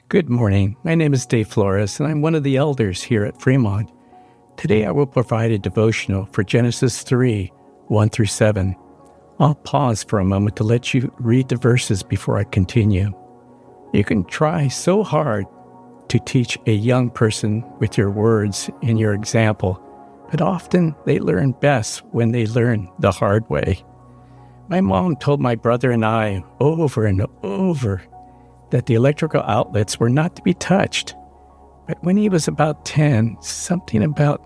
Good morning. My name is Dave Flores, and I'm one of the elders here at Fremont. Today I will provide a devotional for Genesis 3, 1 through 7. I'll pause for a moment to let you read the verses before I continue. You can try so hard to teach a young person with your words and your example, but often they learn best when they learn the hard way. My mom told my brother and I over and over that the electrical outlets were not to be touched. But when he was about 10, something about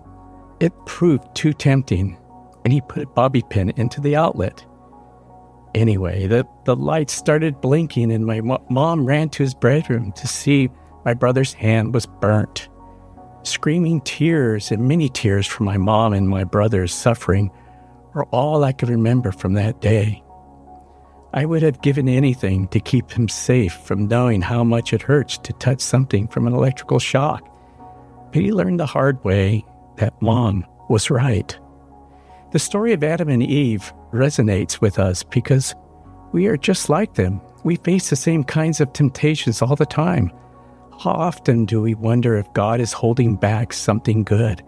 it proved too tempting, and he put a bobby pin into the outlet. Anyway, the lights started blinking, and my mom ran to his bedroom to see my brother's hand was burnt. Screaming tears and many tears from my mom and my brother's suffering were all I could remember from that day. I would have given anything to keep him safe from knowing how much it hurts to touch something from an electrical shock. But he learned the hard way that Mom was right. The story of Adam and Eve resonates with us because we are just like them. We face the same kinds of temptations all the time. How often do we wonder if God is holding back something good?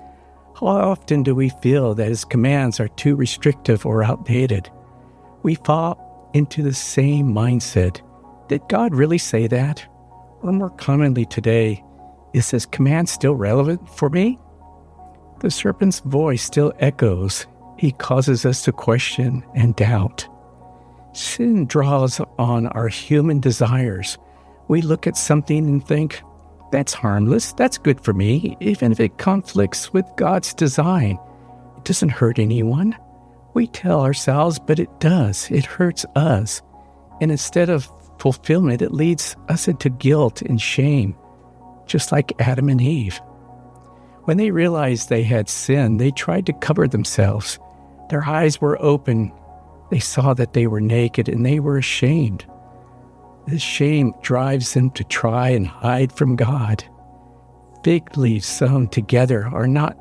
How often do we feel that His commands are too restrictive or outdated? We fall into the same mindset. Did God really say that? Or more commonly today, is His command still relevant for me? The serpent's voice still echoes. He causes us to question and doubt. Sin draws on our human desires. We look at something and think, that's harmless, that's good for me, even if it conflicts with God's design. It doesn't hurt anyone. We tell ourselves, but it does. It hurts us. And instead of fulfillment, it leads us into guilt and shame, just like Adam and Eve. When they realized they had sinned, they tried to cover themselves. Their eyes were open. They saw that they were naked, and they were ashamed. This shame drives them to try and hide from God. Fig leaves sewn together are not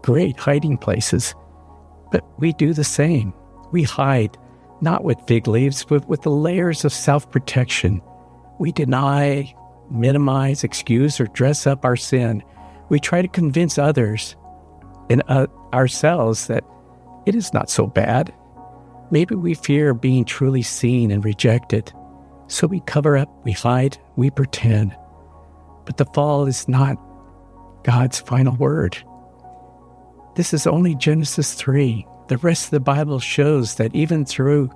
great hiding places. But we do the same. We hide, not with fig leaves, but with the layers of self-protection. We deny, minimize, excuse, or dress up our sin. We try to convince others and ourselves that it is not so bad. Maybe we fear being truly seen and rejected. So we cover up, we hide, we pretend. But the fall is not God's final word. This is only Genesis 3. The rest of the Bible shows that even through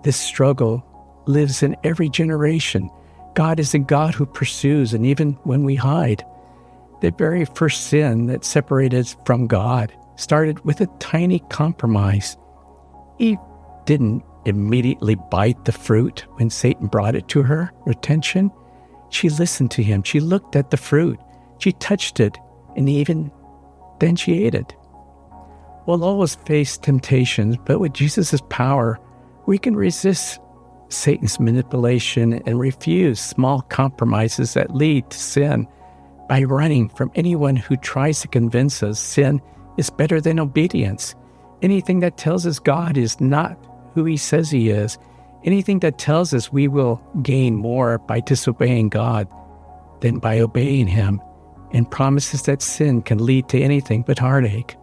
this struggle lives in every generation. God is a God who pursues, and even when we hide. The very first sin that separated us from God started with a tiny compromise. Eve didn't immediately bite the fruit when Satan brought it to her attention. She listened to him. She looked at the fruit. She touched it, and even then she ate it. We'll always face temptations, but with Jesus' power, we can resist Satan's manipulation and refuse small compromises that lead to sin by running from anyone who tries to convince us sin is better than obedience. Anything that tells us God is not who He says He is, anything that tells us we will gain more by disobeying God than by obeying Him, and promises that sin can lead to anything but heartache.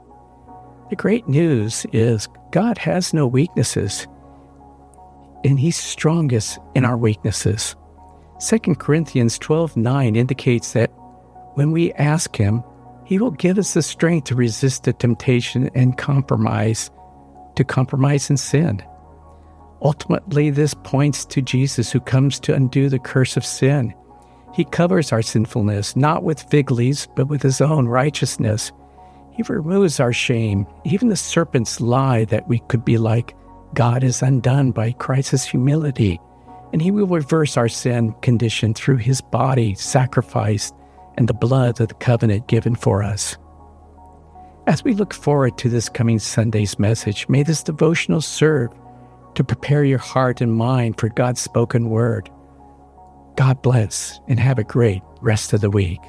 The great news is God has no weaknesses, and He's strongest in our weaknesses. 2 Corinthians 12:9 indicates that when we ask Him, He will give us the strength to resist the temptation and compromise in sin. Ultimately, this points to Jesus, who comes to undo the curse of sin. He covers our sinfulness, not with fig leaves, but with His own righteousness. He removes our shame. Even the serpent's lie that we could be like God is undone by Christ's humility. And He will reverse our sin condition through His body sacrificed and the blood of the covenant given for us. As we look forward to this coming Sunday's message, may this devotional serve to prepare your heart and mind for God's spoken word. God bless, and have a great rest of the week.